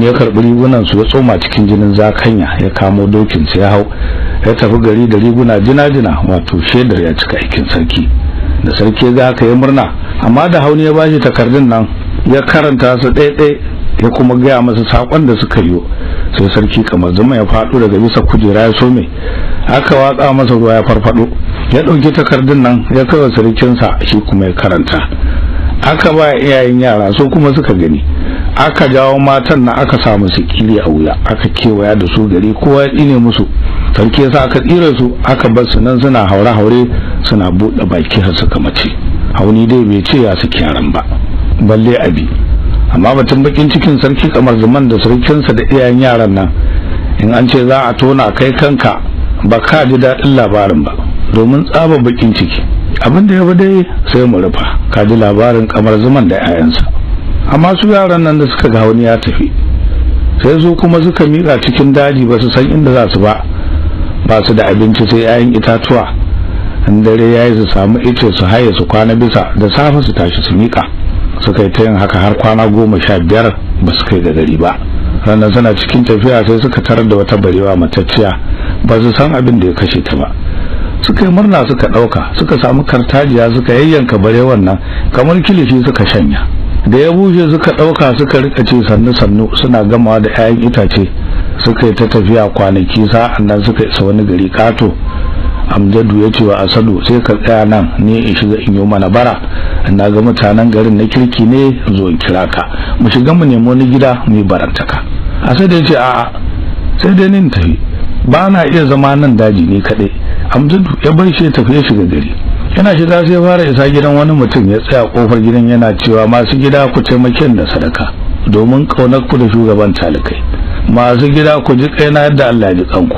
hauni ya karbi rigunan su ya tsoma cikin jinin zakanya ya kamo dokin sa ya hau ya tafi gari da riguna jina-jina, wato shedar ya cika aikin sarki. Da sarki ga haka ya murna, amma da hauni ya bashi takardun nan ya karanta su ɗaiɗai ya kuma gaya masa sakon da suka yi. Sai sarki kamar zuma ya faɗo daga bisa kujera ya some, aka watsa masa ruwa ya farfado, ya ɗauki takardun nan ya kai wa sarkinsa, shi kuma ya karanta. Aka ba iyayen yara su kuma suka gani, aka jawo matan na aka sa musu kili a wuya, aka kewaya da su gari, kowa ya tsine musu. Sarki yasa aka tsire su, aka bar su nan suna haure-haure suna buɗe baki har suka mace. Hauni dai bai ce ya saki yaran ba, balle abi. Amma batun bakin cikin sarki kamar zaman da sarkinsa da iyayen yaran nan, in an ce za a tona kai kanka ba ka ji daɗin labarin ba, domin tsaba bakin ciki. Abin da ya bi dai sai mu rufa, ka ji labarin kamar zaman da 'ya'yansa. Amma su yaran nan da suka ga wani ya tafi, sai su kuma suka miƙa cikin daji, ba su san inda za su ba su da abinci sai 'ya'yan itatuwa. In dare yayi su samu ice su haye su kwana bisa, da safe su tashi su miƙa. Suka yi ta yin haka har kwana 15 ba su kai ga gari ba. Ranar suna cikin tafiya sai suka tarar da wata barewa matacciya, ba su san abin da ya kashe ta ba. Suka yi murna, suka ɗauka, suka samu kartajiya, suka yayyanka barewan nan kamar kilishi suka shanya. Da ya bushe suka ɗauka, suka rika ce sannu-sannu suna gamawa da 'ya'yan itace. Suka yi ta tafiya kwanaki, sa'an nan suka isa wani gari kato. Amjadu ya ce wa Asadu, sai ka tsaya nan ne in shiga in yi mana bara, na ga mutanen garin na kirki ne, zo in kira ka mu shiga mu nemo ni gida mu barantaka. Asadu ya ce a'a, sai dai ni tafi, ba na iya zama nan daji ne kaɗai. Amjadu ya bar shi ya tafi ya shiga gari. Yana shiga sai ya fara isa gidan wani mutum, ya tsaya kofar gidan yana cewa masu gida ku taimake da sadaka, domin kaunar ku da shugaban talikai. Masu gida ku ji kaina yadda Allah ya ji kanku.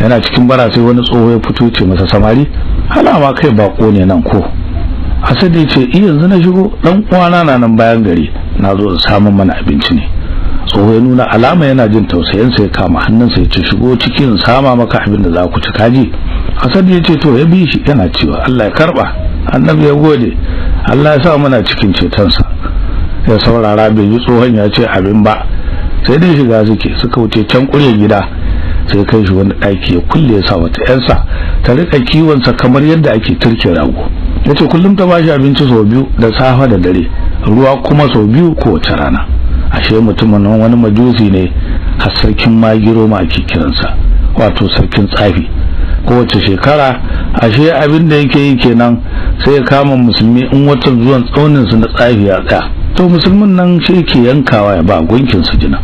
Yana cikin bara sai wani tsoho ya fito ce masa, samari halama kai bako ne nan ko? Asad ya ce yanzu na shigo, dan uwana na nan bayan gari, na zo samun mana abinci ne. Tsoho ya nuna alama yana jin tausayin sa, ya kama hannunsa ya ce shigo cikin sama maka abin da za ku ci kaji. Asad ya ce to ya bi shi yana cewa Allah ya karba. Annabi ya gode, Allah ya sa muna cikin cetonsa. Ya saurara bai ji tsohon ya ce abin ba, sai dai shiga suka wuce can kure gida. Sai kai shi wani ɗaki ya kulle, ya sa wata ƴarsa ta rika kiwonsa kamar yadda ake turke rago. Yace kullum ta bashi abinci sau 2 da safe da dare, ruwa kuma sau 2 kowace rana. Ashe mutumin nan wani majusi ne, har sarkin magiro ma ake kiransa, wato sarkin tsafi. Kowace shekara ashe abin da yake yi kenan, sai ya kama musulmi in watan zuwan tsaunin su na tsafi ya tsaya, to musulmin nan shi yake yankawa ya ba gunkin su jina.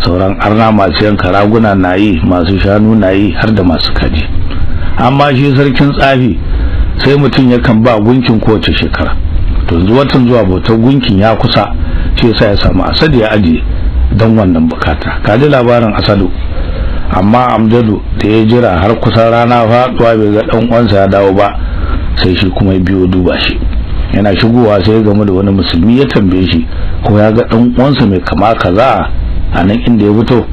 Sauran arna masu yanka raguna na yi, masu shanu na yi, har da masu kaji. Amma shi sarkin tsafi sai mutum yakan ba gunkin kowace shekara. To watan zuwa bautar gunkin ya kusa, shi yasa ya samu Asad ya aje don wannan bukata. Kaji labarin Asadu. Amma Amjadu da ya jira har kusan rana faduwa bai ga dan uwansa ya dawo ba, sai shi kuma ya biyo duba shi. Yana shigowa sai ya gamu da wani musulmi, ya tambaye shi ko ya ga dan uwansa mai kama kaza a nan inda ya fito.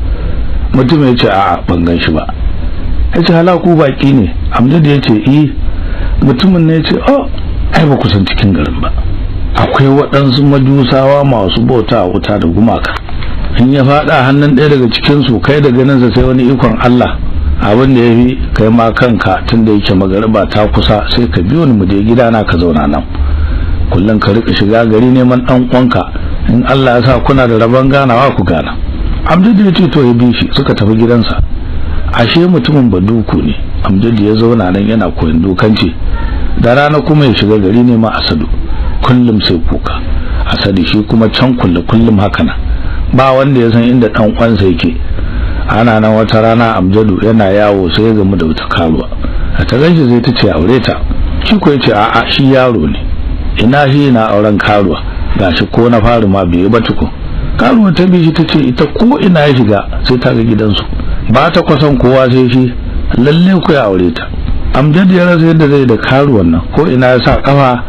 Mutum ya ce a'a ban gan shi ba. Ya ce halaku baki ne. Amjadu ya ce mutumin ne ya ce ai ba ku san cikin garin ba, akwai waɗansu majusawa masu bauta wuta da gumaka. In ya faɗa hannun ɗaya daga cikin su, kai da ganinsa sai wani ikon Allah. Abin da ya fi kai ma kanka, tunda yake magariba ta kusa, sai ka biyo ni mu je gidana ka zauna nan. Kullum ka rika shiga gari neman ɗan uwanka, in Allah ya sa kuna da rabon ganawa ku gana. Amjadu ya ce to ya bi shi, suka tafi gidansa. Ashe mutumin baduku ne. Amjadu ya zauna nan yana koyon dokanci. Da rana kuma ya shiga gari neman Asadu, kullum sai kuka. Asadu shi kuma can kullum haka nan, ba wanda ya san inda dan uwansa yake. Ana nan wata rana Amjadu yana yawo sai ya gamu da wata karuwa. A ta ganshi zai ta ce aure ta. Shi ko yace a'a shi yaro ne. Ina shi na auren karuwa, gashi ko na faru ma bai ba tukun. Karuwa ta bi shi ta ce ita ko ina ya shiga sai ta ga gidansu, ba ta kwasan kowa sai shi, lalle ku ya aure ta. Amjadu ya rasa yadda zai da karuwan nan, ko ina ya sa kafa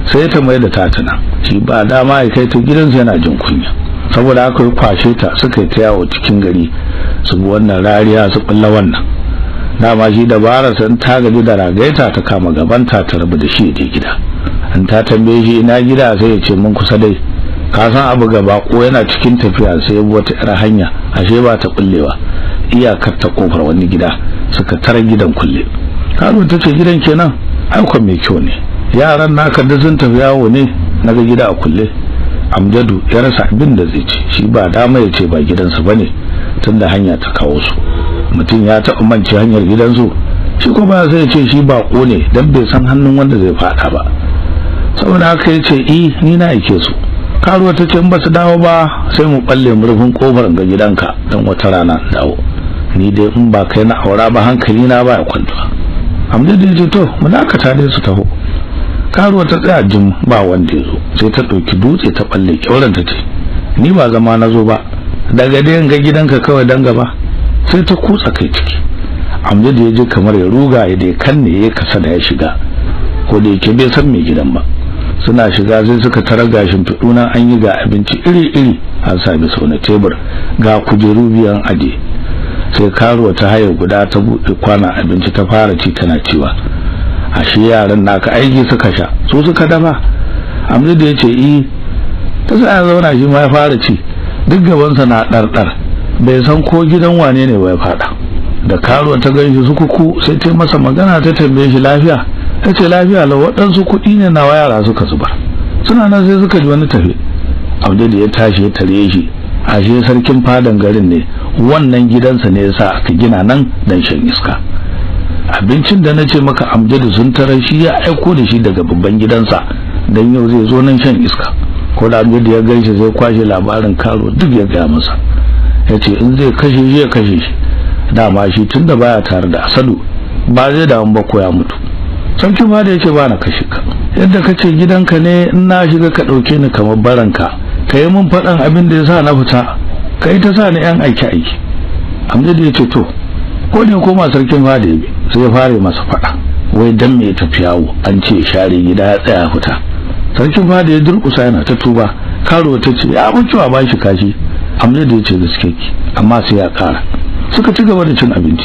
sai ta mai da tatuna. Shi ba dama ya kai ta gidansa, yana jin kunya. Saboda aka yi kwashe ta, suka yi ta yawo cikin gari, su bi wannan rariya su bulla wannan. Dama shi dabara san ta gaji da ragaita, ta kama gabanta ta rabu da shi ya je gida. An ta tambaye shi ina gida sai ya ce mun kusa dai. ka san abu gaba ko yana cikin tafiya sai wata yar hanya ashe ba ta kullewa iyakar ta kofar wani gida suka tare gidan kulle. Karuwa tace gidan kenan aikon mai kyau ne, yaran naka da sun tafi yawo ne naga gida a kulle. Amjadu ya rasa abin da zai ce, shi ba dama ya ce ba gidansa bane tunda hanya ta kawo su. Mutum ya taɓa mance hanyar gidansu, shi ko ba zai ce shi bako ne dan bai san hannun wanda zai fada ba. Saboda haka ya ce ni na aike su. Karuwa ta ce in ba su dawo ba sai mu balle murfin kofar ga gidanka dan wata rana dawo. Ni dai in ba kai na aura ba hankali na ba ya kwanta. Amjadu ya ce to mu dakata dai su taho. Karuwa ta tsaya jim ba wanda ya zo, sai ta ɗauki dutse ta balle kyauran ta ce ni ba zama na zo ba, daga dai ga gidanka kawai dan gaba. Sai ta kutsa kai ciki. Amjadu ya je kamar ya ruga ya dai kanne ya kasa da ya shiga, ko da yake bai san mai gidan ba. Suna shiga sai suka tarar gashin tuduna an yi ga abinci iri-iri an sami sau na tebur ga kujeru biyan aje. Sai karuwa ta haye guda ta buɗe kwana abinci ta fara ci tana cewa ashe yaran naka aiki suka sha su suka dafa. Amjadu ya ce ta sa zauna shi ma ya fara ci, duk gabansa na ɗarɗar bai san ko gidan wane ne bai fada. Da karuwa ta ganshi sukuku sai ta masa magana ta tambaye shi lafiya. Ta ce lafiya lau, waɗansu kuɗi ne nawa yara suka zubar. Suna nan sai suka ji wani tafe. Amjadu ya tashi ya tare shi, ashe sarkin fadan garin ne, wannan gidansa ne yasa aka gina nan dan shan iska. Abincin da nace maka Amjadu sun tarar shi ya aiko da shi daga babban gidansa dan yau zai zo nan shan iska. Ko da Amjadu ya gaishe zai kwashe labarin karo duk ya ga masa. Yace in zai kashe shi ya kashe shi. Dama shi tunda baya tare da Asadu ba zai dawo ba ko ya mutu. Sarki ba da yace ba na kashe ka. Yadda kace gidanka ne in na shiga ka dauke ni kamar baranka. Kai mun fadan abin da yasa na fita. Kai ta sa ni yan aiki. Amjadu yace to ko ne koma sarkin fada yabi sai ya fare masa fada. Wai dan me tafi yawo an ce share gida ya tsaya fita. Sarkin fada ya durkusa yana ta tuba. Karo ta ce ya mutuwa ba shi kashi. Amjadu yace gaske ki amma sai ya kara. Suka ci gaba da cin abinci.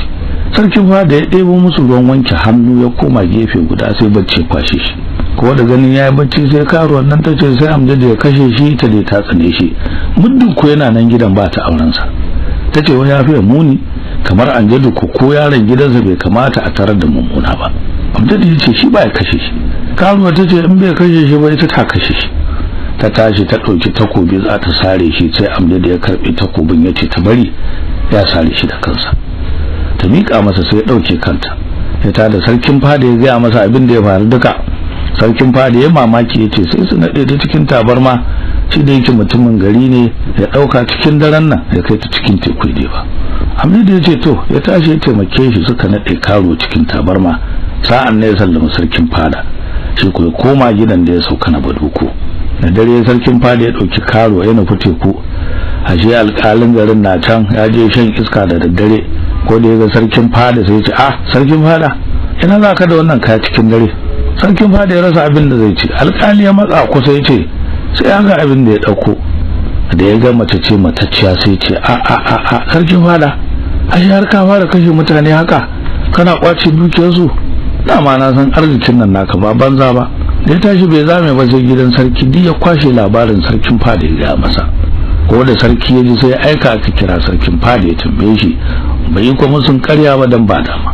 Sarkin fada ya ɗebo musu ruwan wanke hannu ya koma gefe guda sai bacci kwashe shi. Ko da ganin yayi bacci sai karuwan nan tace sai Amjadu ya kashe shi ta dai ta tsane shi. Muddin ko yana nan gidan ba ta auren sa. Tace wai ya fi muni kamar Amjadu ko yaron gidansa bai kamata a tarar da mummuna ba. Amjadu ya ce shi ba ya kashe shi. Karuwa tace in bai kashe shi ba ita ta kashe shi. Ta tashi ta ɗauki takobi za ta sare shi sai Amjadu ya karɓi takobin ya ce ta bari ya sare shi da kansa. Ta miƙa masa sai ya ɗauke kanta. Ya tada sarkin fada ya gaya masa abin da ya faru duka. Sarkin fada ya mamaki ya ce sai su naɗe ta cikin tabarma, shi da yake mutumin gari ne ya ɗauka cikin daren nan ya kai ta cikin teku ne ba. Amjadu ya ce to ya tashi ya taimake shi suka naɗe karo cikin tabarma. Sa'an ne ya sallama sarkin fada, shi ko ya koma gidan da ya sauka na Baduku. Da dare sarkin fada ya ɗauki karo ya nufi teku. Ashe alƙalin garin na can ya je shan iska da daddare. Ko da ya ga sarkin fada sai ya ce sarkin fada ina za ka da wannan kaya cikin dare. Sarkin fada ya rasa abin da zai ce. Alƙali ya matsa kusa ya ce sai ya ga abin da ya ɗauko. Da ya ga mace ce matacciya sai ce sarkin fada ashe har ka fara kashe mutane haka kana kwace dukiyarsu. Dama na san arzikin nan naka ba banza ba. Da ya tashi bai zame ba sai gidan sarki duk ya kwashe labarin sarkin fada ya ga masa. Ko da sarki ya ji sai aika aka kira sarkin fada ya tambaye shi, bai yi kuma sun karya ba dan ba dama.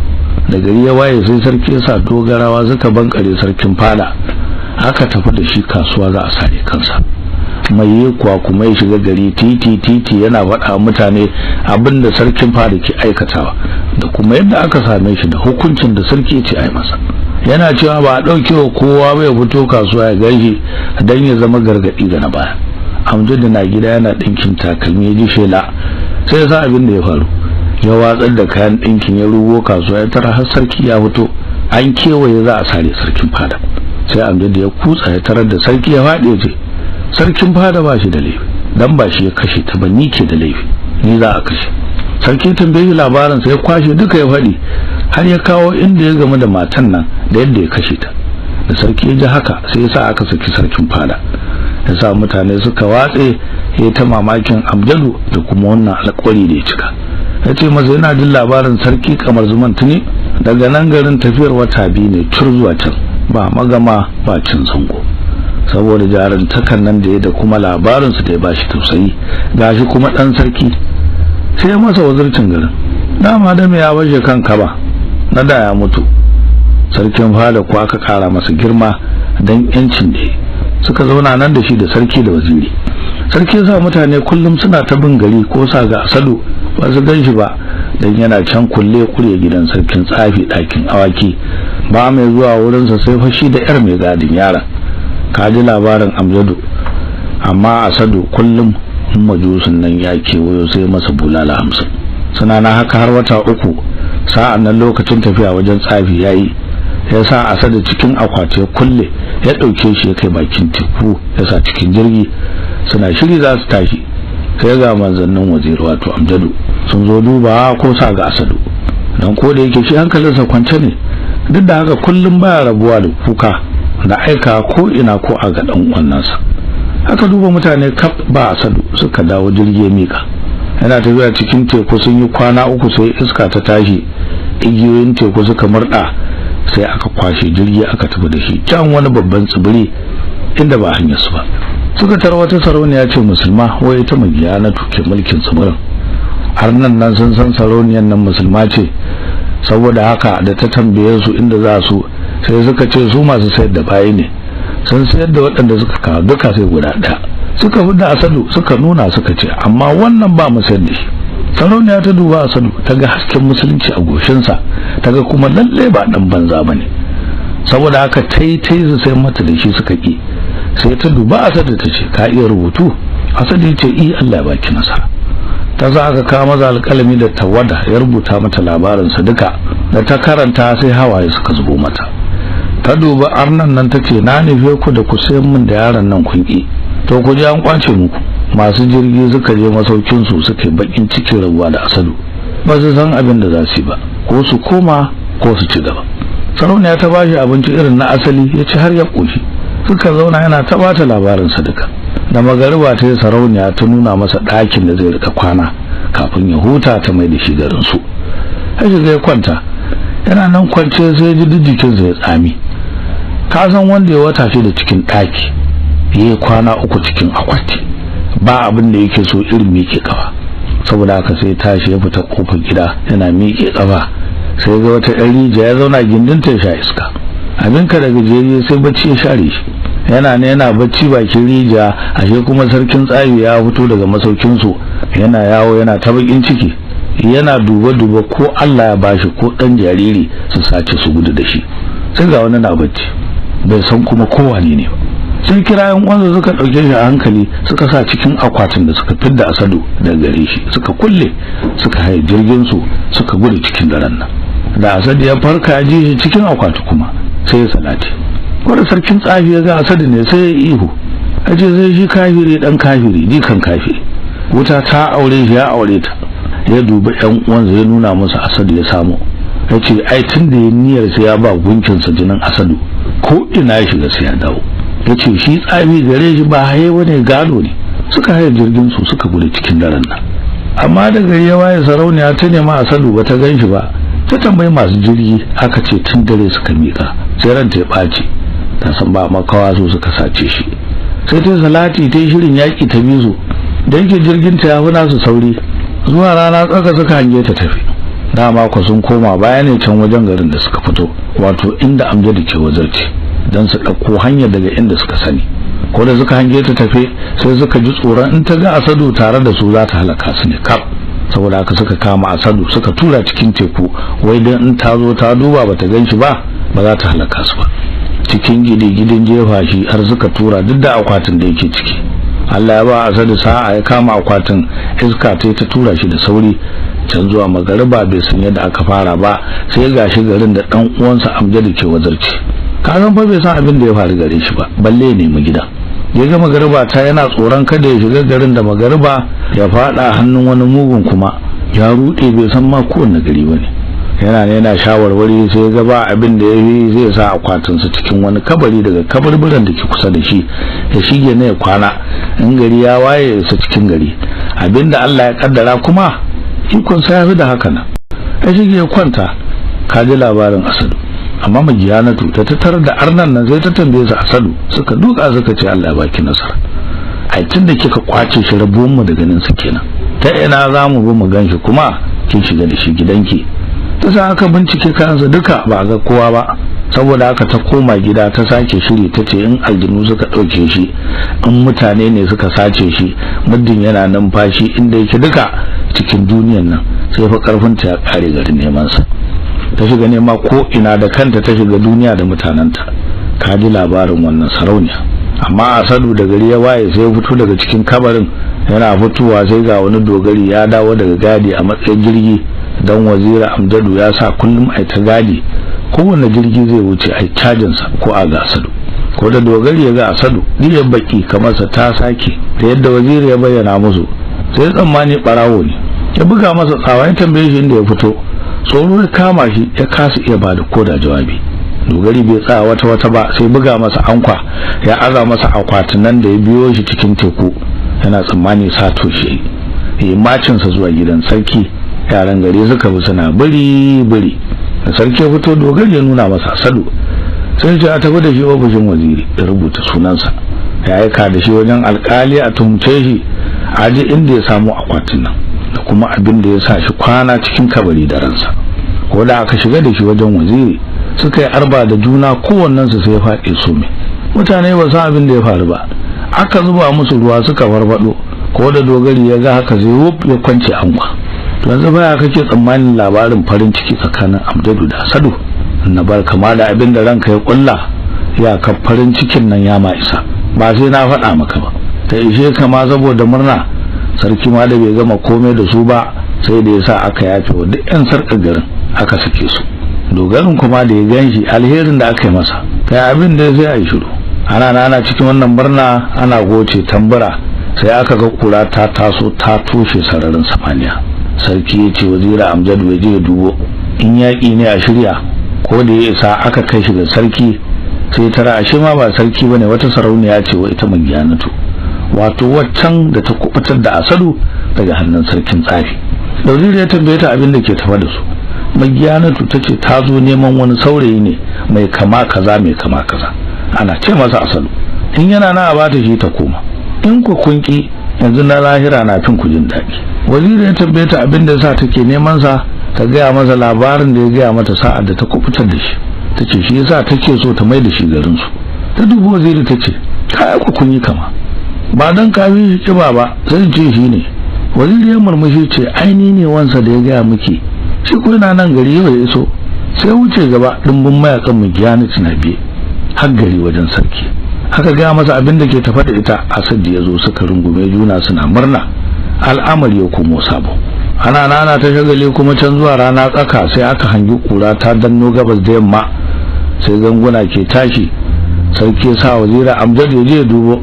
Da gari ya waye sai sarki ya sa dogarawa suka bankare sarkin fada, aka tafi da shi kasuwa za a sare kansa. Mai yi kuwa kuma ya shiga gari titi yana faɗa mutane abinda sarkin fada ke aikatawa da kuma yadda aka same shi da hukuncin da sarki ya ce ai masa. Yana cewa ba a ɗauke wa kowa ba ya fito kasuwa ya gaishe dan ya zama gargaɗi ga na baya. Amjadu na gida yana ɗinkin takalmi ya ji shela sai ya sa abin da ya faru. Ya watsar da kayan ɗinkin ya rugo kasuwa ya tara har sarki ya fito an kewaye za a sare sarkin fada. Sai Amjadu ya kutsa ya tarar da sarki ya faɗi ya ce sarkin fada ba shi da laifi dan ba shi ya kashe ta ba ni ke da laifi, ni za a kashe. Sarki tambaye labarin sai ya kwashe duka ya faɗi har ya kawo inda ya gamu da matan nan da yadda ya kashe ta. Da sarki ya ji haka sai ya sa aka saki sarkin fada. Ya sa mutane suka watse ya ta mamakin Amjadu da kuma wannan alƙawari da ya cika. Ya ce masa yana jin labarin sarki kamar zuman tuni daga nan garin tafiyar wata biyu ne tur zuwa can ba magama ba cin zango. saboda jaruntakan nan da ya da kuma labarin su da ya bashi tausayi. Gashi kuma dan sarki sai masa wazircin garin. Dama da me ya baje kanka ba na da ya mutu. Sarkin fada ko aka kara masa girma dan yancin da suka zauna nan da shi da sarki da waziri. Sarki ya sa mutane kullum suna ta bin gari ko sa ga Asadu ba su gan shi ba dan yana can kulle kure gidan sarkin tsafi ɗakin awaki, ba mai zuwa wurinsa sai fashi da yar mai gadin yaran. Ka ji labarin Amjadu, amma Asadu kullum majusun nan ya kewayo sai masa bulala 50. Suna na haka har wata 3. Sa'an nan lokacin tafiya wajen tsafi yayi, ya sa Asadu cikin akwati ya kulle, ya dauke shi ya kai bakin teku, ya sa cikin jirgi. Suna shiri za su tashi sai ga manzannin waziri wato Amjadu sun zo duba ko sa ga Asadu. Dan ko da yake shi hankalinsa kwance ne, duk da haka kullum baya rabuwa da kuka da aika ko ina ko a ga dan uwannansa. Haka duba mutane kaf ba Asadu, suka dawo jirgi ya mika. Yana tafiya cikin teku sun yi kwana 3 sai iska ta tashi, igiyoyin teku suka murda, sai aka kwashe jirgi aka tafi da shi can wani babban tsibiri inda ba hanyar su ba. Suka tarwata sarauniya ce musulma wai ta magiya na tuke mulkin tsibirin. Har nan sun san sarauniyan nan musulma ce, saboda haka da ta tambaye su inda za su sai suka ce su masu sayar da bayi ne, sun sayar da waɗanda suka kawo duka sai guda ɗaya. Suka fi da Asadu suka nuna suka ce amma wannan ba mu sayar da shi. Sarauniya ta duba Asadu ta ga hasken musulunci a goshinsa, ta ga kuma lalle ba dan banza bane, saboda haka tai su sai mata da shi suka ki. Sai ta duba Asadu ta ce ka iya rubutu? Asadu ya ce Allah ya baki nasara. Ta za aka kawo maza alƙalami da tawada ya rubuta mata labarinsa duka. Da ta karanta sai hawaye suka zubo mata. Ta duba arnan nan tace na nufe ku da ku sayan min da yaron nan kun ki, to ku je an kwace muku. Masu jirgi suka je masaukin su suka yi bakin cikin rabuwa da Asadu, ba su san abin da za su yi ba, ko su koma ko su ci gaba. Sarauniya ta bashi abinci irin na asali ya ci har ya koshi. Suka zauna yana ta bata labarinsa duka. Da magariba ta sarauniya ta nuna masa ɗakin da zai rika kwana kafin ya huta, ta mai da shi garin su. Haji zai kwanta, yana nan kwance sai ji jikinsa ya tsami. Ka san wanda ya wata shi da cikin ɗaki yayi kwana 3 cikin akwati, ba abin da yake so irin miƙe kafa. Saboda haka sai tashi ya fita kofar gida yana miƙe kafa, sai ga wata ɗan rijiya ya zauna gindinta ya sha iska. Abinka daga jeri sai bacci ya share shi. Yana bacci bakin rijiya, ashe kuma sarkin tsayi ya fito daga masaukin su, yana yawo yana ta bakin ciki, yana duba ko Allah ya bashi ko dan jariri su sace su gudu da shi. Sai ga wani na bacci, bai san kuma ko wane ne ba. Sai kirayen uwansa suka dauke shi a hankali, suka sa cikin akwatin da suka fidda Asadu daga gare shi, suka kulle, suka haye jirgin su, suka gudu cikin daren nan. Da Asadu ya farka ya ji shi cikin akwati kuma sai ya salati. Wanda sarkin tsafi ya ga Asadu ne sai ya ihu, aje sai shi kafiri dan kafiri jikan kafiri. Wuta ta aure shi ya aure ta. Ya duba ƴan uwansa ya nuna musu Asadu ya samu. Yace ai tunda ya niyyar sai ya ba gunkin sa jinin Asadu, ko ina ya shiga sai ya dawo. Yace shi tsafi gare shi ba haye wani gado ne. Suka haye jirgin su suka gudu cikin daren nan. Amma da gari ya waye sarauniya ta nema Asadu bata ganshi ba. Ta tambayi masu jirgi, aka ce tun dare suka mika. Sai ranta ya ɓaci, ta san ba makawa su suka sace shi. Sai ta salati ta yi shirin yaƙi ta bizo, da yake jirgin ta ya fi nasu sauri. Zuwa rana tsaka suka hange ta tafi. Dama ku sun koma baya ne can wajen garin da suka fito, wato inda Amjadu ke wazarci, don su ɗauko hanyar daga inda suka sani. Ko da suka hange ta tafe sai suka ji tsoron in ta ga Asadu tare da su za ta halaka su ne kaf. Saboda haka suka kama Asadu suka tura cikin teku, wai dan in ta zo ta duba bata ganshi ba za ta halaka su ba. Cikin gidin jefa shi har suka tura duk da akwatin da yake ciki. Allah ya ba Asadu sa'a ya kama akwatin, iska ta tura shi da sauri. Can zuwa magariba bai san yadda aka fara ba, sai gashi garin da dan uwansa Amjadu ke wazarci. Kazan fa bai san abin da ya faru gare shi ba, balle ne mu gida. Ya ga magariba ta yana tsoron kada ya shiga garin da magariba ya fada hannun wani mugun, kuma ya rude bai san ma kowanne gari bane. Yana shawarwari sai ga ba abin da yayi zai sa akwatin sa cikin wani kabari daga kabarburan da ke kusa da shi, ya shige ne ya kwana. In gari ya waye sa cikin gari, abinda Allah ya kaddara kuma ikon sa yafi da haka nan. Ya shige ya kwanta. Ka ji labarin Asadu. amma Magiyanatu ta tarar da arnan nan zai ta tambaye su Asadu suka duka suka ce Allah ya baki nasara ai tunda kika kwace shi rabuwan mu da ganin su kenan ta ina zamu bi mu ganshi kuma kin shiga da shi gidanki ta sa aka bincike kansa duka ba ga kowa ba saboda haka ta koma gida ta sake shiri tace in aljinu suka dauke shi in mutane ne suka sace shi muddin yana numfashi inda yake duka cikin duniyar nan sai fa karfin ta ya kare garin neman sa ta shiga nema ko ina da kanta ta shiga duniya da mutananta ka ji labarin wannan sarauniya amma Asadu da gari ya waye sai ya fito daga cikin kabarin yana fitowa sai ga wani dogari ya dawo daga gadi a matsayin jirgi dan Wazira Amjadu ya sa kullum ai ta gadi kowanne jirgi zai wuce ai cajin sa ko a ga Asadu ko da dogari ya ga Asadu diyar baki kamar sa ta sake da yadda Waziri ya bayyana musu sai tsammani barawo ne ya buga masa tsawa ya tambaye shi inda ya fito tsoro ya kama shi ya kasa iya bada koda jawabi dogari bai tsaya wata ba sai buga masa ankwa ya aza masa akwatin nan da ya biyo shi cikin teku yana tsammani sato shi yayi macin sa zuwa gidan sarki yaran gari suka bi suna biri da sarki ya fito dogari ya nuna masa Asadu sai ya tafi da shi ofishin Waziri ya rubuta sunansa ya aika da shi wajen alkali a tumce shi aje inda ya samu akwatin nan da kuma abin da ya sa shi kwana cikin kabari da ransa ko da aka shiga da shi wajen Waziri suka yi arba da juna kowannen su sai ya faɗi sume mutane ba san abin da ya faru ba aka zuba musu ruwa suka farfado ko da dogari ya ga haka zai wuf ya kwance ankwa to yanzu baya kake tsammanin labarin farin ciki tsakanin Amjadu da Asadu na bar kama da abin da ranka ya kulla ya ka farin cikin nan ya ma isa ba sai na faɗa maka ba ta ishe kama saboda murna sarki ma da bai gama komai da su ba sai da yasa aka yafe wa duk yan sarkar garin aka sake su dogarin kuma da ya ganshi alherin da aka yi masa kai abin da sai ai shiru ana cikin wannan murna ana goce tambura sai aka ga kura ta taso ta toshe sararin samaniya sarki ya ce Wazira Amjadu ya je dubo in yaki ne a shirya ko da ya isa aka kai shi ga sarki sai tara ashe ma ba sarki bane wata sarauniya ce wa ita Magiyanatu wato waccan da ta kubutar da Asadu daga hannun sarkin tsari Waziri ya tambaye ta abin da ke tafa da su Magiyanatu tace ta zo neman wani saurayi ne mai kama kaza ana ce masa Asadu in yana na a bata shi ta koma in ku kunki yanzu na lahira na fin kujin daki Waziri ya tambaye ta abin da yasa take neman sa ta ga masa labarin da ya ga mata sa'ad da ta kubutar da shi tace shi yasa take so ta mai da shi garin su ta dubo Waziri tace kai ku kunyi kama ba dan kafi shi kiba ba sai ce shi ne Waziri ya murmushi ce aini ne wansa da ya ga miki shi ko yana nan gari yau ya iso sai wuce gaba dimbin mayakan Magiyanatu na biye har gari wajen sarki aka ga masa abin da ke tafa da ita Asadu ya zo suka rungume juna suna murna al'amari ya komo sabo ana ta shagale kuma can zuwa rana tsaka sai aka hangi kura ta danno gabas da yamma sai ganguna ke tashi sarki ya sa Wazira Amjadu ya je dubo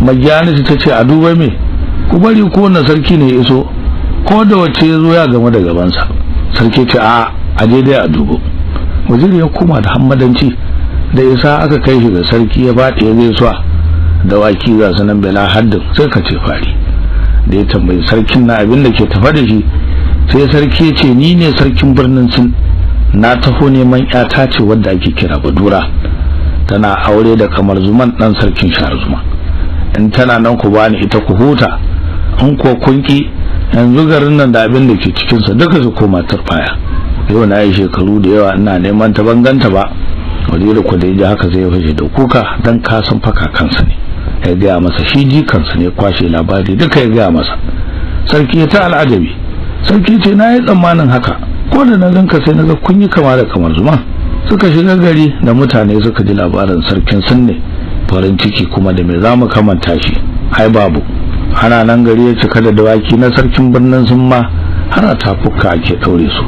Magiyanatu ta ce a duba me ku bari ko wannan sarki ne ya iso ko da wacce ya zo ya gama da gabansa sarki ce a aje dai a dubo Waziri ya koma da hammadanci da isa aka kai shi ga sarki ya bada ya gaisuwa da waki ga sanan bela haddin sai ka ce fari da ya tambayi sarkin na abin da ke tafa da shi sai sarki ya ce ni ne sarkin birnin Sin na taho neman yata ce wadda ake kira Badura tana aure da Kamar Zuman dan sarkin Sharzuma in tana nan ku bani ita ku huta in ko kunki yanzu garin nan da abin da ke cikin sa duka su koma turfaya yau na yi shekaru da yawa ina neman ta banganta ba Waziri ku da yaji haka sai ya fashe da kuka dan kasan faka kansa ne ya ga masa shi jikansa ne kwashe labari duka ya ga masa sarki ya ta al'ajabi sarki ce na yi tsammanin haka ko da na ganka sai naga kun yi kama da Kamar Zuma suka shiga gari da mutane suka ji labarin sarkin Sin ne farin ciki kuma da me zamu kamanta shi ai babu ana nan gari ya cika da dawaki na sarkin birnin Sin ma har a tafuka ake daure su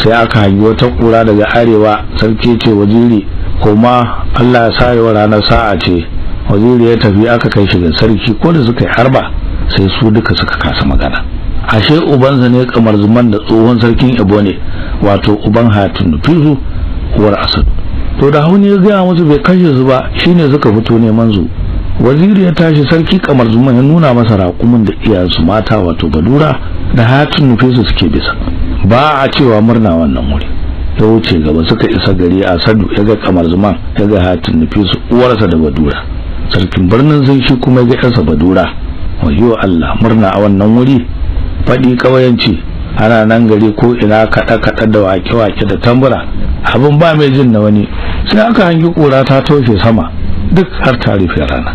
sai aka hangi wata kura daga arewa sarki ce Waziri kuma Allah ya sare wa ranar sa'a ce Waziri ya tafi aka kai shi ga sarki ko da suka yi harba sai su duka suka kasa magana ashe ubansa ne Kamar Zuman da tsohon sarkin Ebo ne wato uban Hayatun Nufisu uwar Asadu to da hauni ya ga musu bai kashe su ba shine suka fito neman su Waziri ya tashi sarki Kamar Zuman ya nuna masa raƙumin da iyayensu mata wato Badura da Hayatun Nufisu suke bisa ba a cewa murna wannan wuri ya wuce gaba suka isa gari Asadu ya ga Kamar Zaman ya ga Hatin Nufisu uwarsa da Badura. Sarkin birnin sun shi kuma ya ga yarsa Badura. Wayyo Allah, murna a wannan wuri faɗi kawayanci, ana nan gari ko ina kada da wake da tambura, abin ba mai jin na wani. Sai aka hangi kura ta toshe sama duk har ta rufe rana.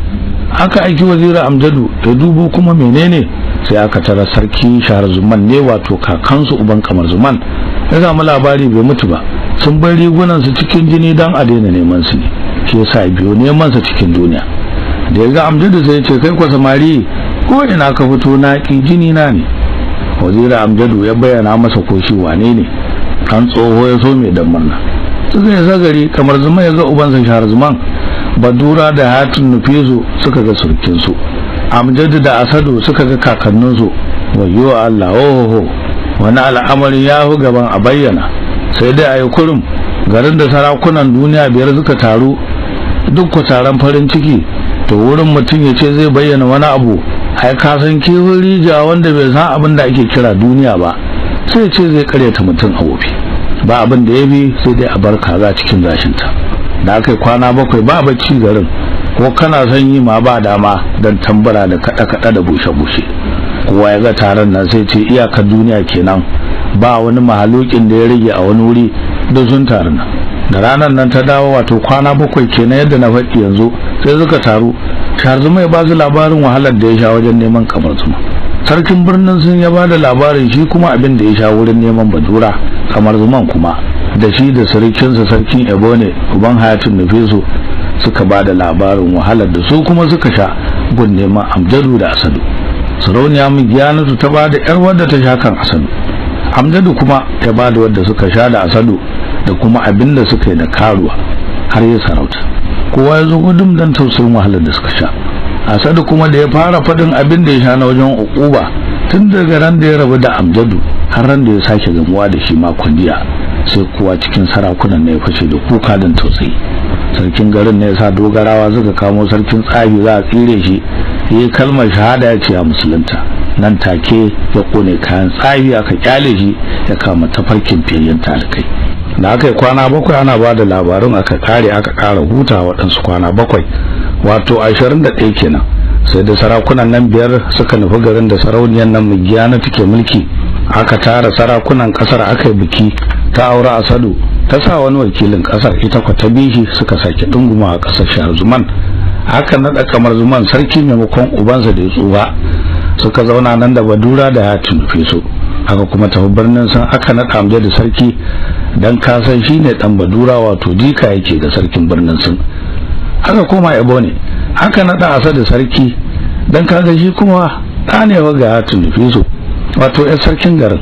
Aka aiki Waziri Amjadu ya dubo kuma menene, sai aka tara sarki Shahrazman ne wato kakansu uban Kamar Zaman. Ya samu labari bai mutu ba, sun bar rigunan su cikin jini dan a daina neman su ne, shi yasa biyo neman sa cikin duniya. Da ya ga Amjadu sai ya ce, kai kwa samari ko ina ka fito na ki jini na ne. Waziri Amjadu ya bayyana masa ko shi wane ne, kan tsoho ya so mai dan murna. Suka yi zagari Kamar Zaman ya ga ubansa Shahrazman, Badura da Hatin Nufisu suka ga surkinsu, Amjadu da Asadu suka ga kakanninsu. Wayyo Allah, oho, wani al'amari ya fi gaban a bayyana. Sai dai a yi kurum, garin da sarakunan duniya 5 suka taru, duk ku taron farin ciki, to wurin mutum ya ce zai bayyana wani abu, ai ka san kewin rija wanda bai san abin da ake kira duniya ba, sai ce zai karyata mutum a wofi. Ba abin da ya bi sai dai a bar kaza cikin zashinta. Da aka yi kwana 7 ba bacci garin, ko kana son yi ma ba dama don tambara da kada da bushe-bushe. Kowa ya ga taron nan sai ce iyakar duniya kenan, ba wani mahalukin da ya rage a wani wuri da sun taru nan. Da ranar nan ta dawo wato kwana 7 kenan yadda na faɗi yanzu, sai suka taru. Shahrazman ya ba su labarin wahalar da ya sha wajen neman Kamar Zaman. Sarkin birnin sun ya ba da labarin shi kuma abin da ya sha wurin neman Badura. Kamar Zaman kuma da shi da sarkinsa sarkin Ebone uban Hatin Nufisu suka ba da labarin wahalar da su kuma suka sha gun neman Amjadu da Asadu. Sarauniya Migiyanatu ta ba da yar wadda ta sha kan Asadu, Amjadu kuma ya ba da wadda suka sha da Asadu da kuma abin da suka yi da karuwa har ya sarauta. Kowa ya zo gudun dan tausayin wahalar da suka sha. Asadu kuma da ya fara faɗin abin da ya sha na wajen uquba tun daga ran da ya rabu da Amjadu har ran da ya sake gamuwa da shi makon jiya, sai kowa cikin sarakunan ne ya fashe da kuka dan tausayi. Sarkin garin ne ya sa dogarawa suka kamo sarkin tsafi za a tsire shi, yi kalmar shahada ya ce a musulunta. Nan take ya kone kayan tsafi aka kyale shi ya kama tafarkin fiyayyen talikai. Da aka yi kwana 7 ana ba da labarin aka kare aka kara huta waɗansu kwana 7 wato 21 kenan. Sai da sarakunan nan 5 suka nufi garin da sarauniyar nan Migiyanatu take mulki. Aka tara sarakunan kasar aka yi biki, ta aure Asadu, ta sa wani wakilin kasar ita kwa ta bishi suka sake dunguma a kasar Shahrazman. Aka nada Kamar Zaman sarki maimakon ubansa da ya tsufa. Suka zauna nan da Badura da Hatin Nufisu. Aka kuma tafi birnin sun aka nada Amjadu sarki, dan kasan shine dan Badura wato jika yake ga sarkin birnin sun. Aka koma Ebone aka nada Asadu sarki, dan kaga shi kuma ɗanewa ga Hatin Nufisu wato ya sarkin garin.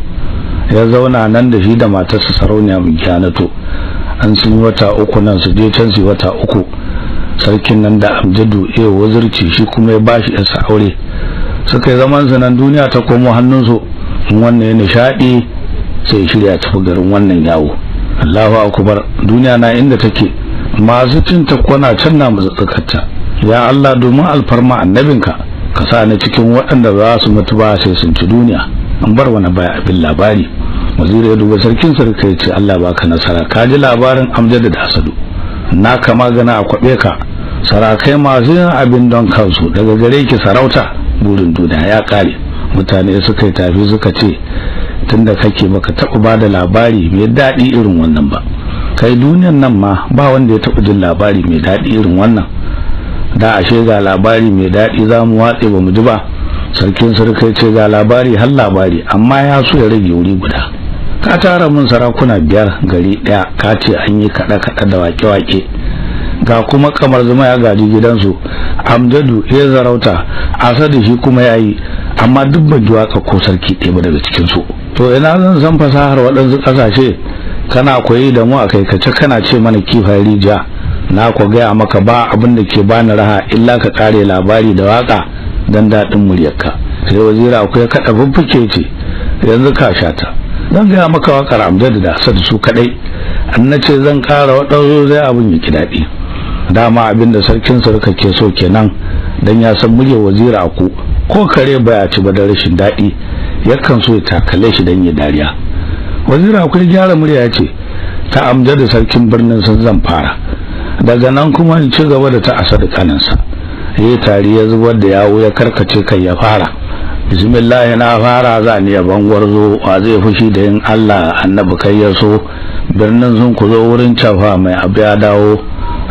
Ya zauna nan da shi da matarsa Sarauniya Migiyanatu. An sun yi wata 3 nan su je can su wata 3. Sarkin nan da Amjadu ya wazirci shi kuma ya bashi yarsa aure. Suka yi zaman su nan duniya ta komo hannunsu. In wannan ya nishadi sai shirya tafi garin wannan yawo. Allahu akbar, duniya na inda take, masu cin takwana can na mutsakarta. Ya Allah, domin alfarma annabinka ka sa ni cikin waɗanda za su mutu ba sai sun ci duniya. An bar wani baya abin labari. Waziri ya duba sarkin sarki ya ce Allah baka nasara, ka ji labarin Amjadu da Asadu. Na kama gana a kwabe ka, sarakai masu yin abin don kansu daga gare ki sarauta, burin duniya ya kare. Mutane suka yi tafi suka ce tunda kake baka taɓa ba da labari mai daɗi irin wannan ba. Kai duniyan nan ma ba wanda ya taɓa jin labari mai daɗi irin wannan. Da ashe ga labari mai daɗi za mu watse ba mu ji ba. Sarkin sarkai ce ga labari har labari, amma ya so ya rage wuri guda. Ka tara mun sarakuna 5 gari ɗaya, ka ce an yi kaɗe-kaɗe da wake-wake, ga kuma Kamar Zaman ya gaji gidansu, Amjadu ya zarauta, Asadu shi kuma ya yi, amma duk ban ji waka ko sarki ɗaya ba daga cikinsu. To ina zan san fasahar waɗansu ƙasashe? Kana koyi da mu a kaikace kana ce mana kifayen rijiya. Na ku gaya maka ba abin da ke bani raha illa ka kare labari da waka dan daɗin muryarka. Sai wazira akwai kaɗa fuffuke ce, yanzu ka shata. Zan gaya maka wakar Amjadu da Asadu su kaɗai, an na ce zan ƙara waɗansu zai abin ya ki daɗi. Dama abin da sarkin sarka ke so kenan, dan ya san muryar wazira aku ko kare baya ci ba da rashin daɗi, yakan so ya takale shi dan ya dariya. Wazira akwai gyara murya ya ce, ta Amjadu sarkin birnin sun zan fara, daga nan kuma in ci gaba da ta Asadu kaninsa. Tari ya zubar da yawo ya karkace kai ya fara. Bismillah na fara zani ya bangwarzo, wa zai fushi da yin Allah annabi kai ya so. Birnin sun ku zo wurin cafa mai abu ya dawo,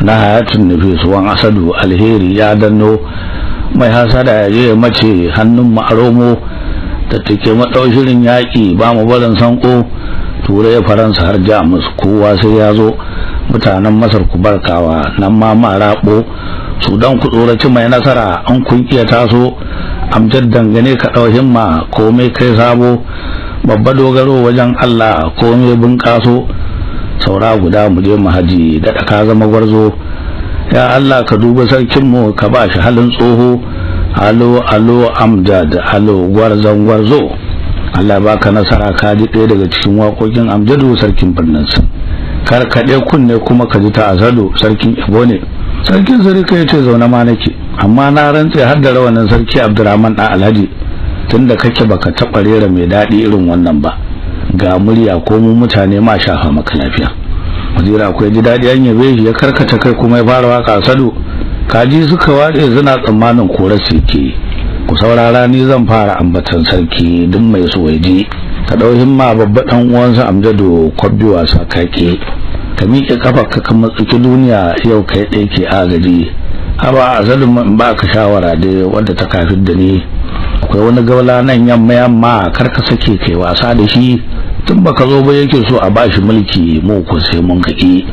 na hayatun nufis wan Asadu alheri ya danno. Mai hasada ya je mace hannun ma'aromo, da take madau shirin yaki ba mu barin sanko. Turai Faransa har Jamus kowa sai ya zo. Mutanen Masar ku barkawa nan ma marabo. Sudan ku tsoraci mai nasara an kun iya taso. Amjad dangane ka dau himma komai kai sabo. Babba dogaro wajen Allah komai bunƙaso. Saura guda mu je mu haji da ka zama gwarzo. Ya Allah ka duba sarkin mu ka ba shi halin tsoho. Alo Amjad alo gwarzon gwarzo. Allah baka nasara ka ji ɗaya daga cikin waƙoƙin Amjadu sarkin birnin sa. Kar kaɗe kunne kuma ka ji ta Asadu sarkin Ibo ne. Sarkin Sarika ya ce zaune ma nake, amma na rantse har da rawanin sarki Abdurrahman ɗan Alhaji, tunda kake baka taɓa rera mai daɗi irin wannan ba. Ga murya ko mu mutane ma shafa maka lafiya. Wazira akwai ji daɗi an yabe shi ya karkata kai kuma ya fara waka Asadu. Kaji suka watse suna tsammanin korarsa yake. Ku saurara ni zan fara ambatan sarki duk mai so ya ji. Ka ɗau himma babba ɗan uwansa Amjadu kwabbi wasa kake. Ka miƙe kafa ka kan matsaki duniya yau kai ɗaya ke agaji. Haba Asadu in ba ka shawara da wadda ta kafin da ni. Akwai wani gaula nan yamma kar ka sake kai wasa da shi. Tun baka zo ba yake so a bashi mulki mu ko sai mun kaki.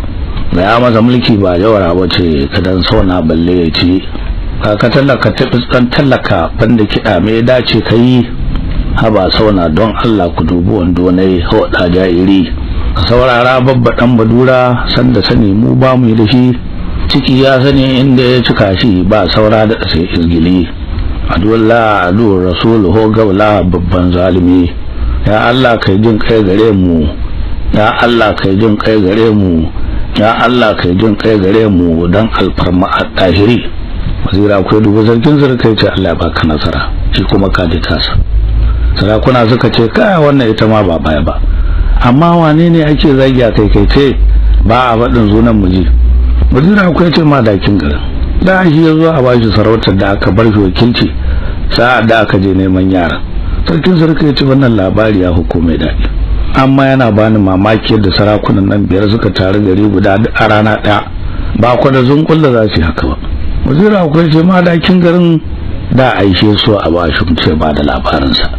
Gaya masa mulki ba jawara bace kadan sauna balle ya ce. Ka tallaka tabitsan tallaka banda kiɗa me ya dace kai. Haba sauna don Allah ku dubi wando ne hoda jairi. Ka saurara babba dan Badura sanda sani mu ba mu da shi. Ciki ya sani inda ya cika shi ba saura da sai izgili. Adullah adu rasul ho gabla babban zalimi. Ya Allah kai jin kai gare mu. Ya Allah kai jin kai gare mu. Ya Allah kai jin kai gare mu dan alfarma at-tahiri. Wazira akwai dubu sarkin sarkai ce Allah baka nasara, shi kuma ka ji tasa. Sarakuna suka ce kai wannan ita ma ba baya ba, amma wane ne ake zagi a kai ce ba a faɗin zunan muji. Wazira akwai ce ma dakin garin da shi ya zo a bashi sarautar da aka bar shi wakilci sa'ad da aka je neman yara. Sarkin sarkai ce wannan labari ya hukume daɗi, amma yana bani mamaki yadda sarakunan nan biyar suka taru gari guda a rana ɗaya ba kwada zunkulla za su yi haka ba. Wazira akwai ce ma dakin garin da aishe so a bashi ce ba da labarinsa,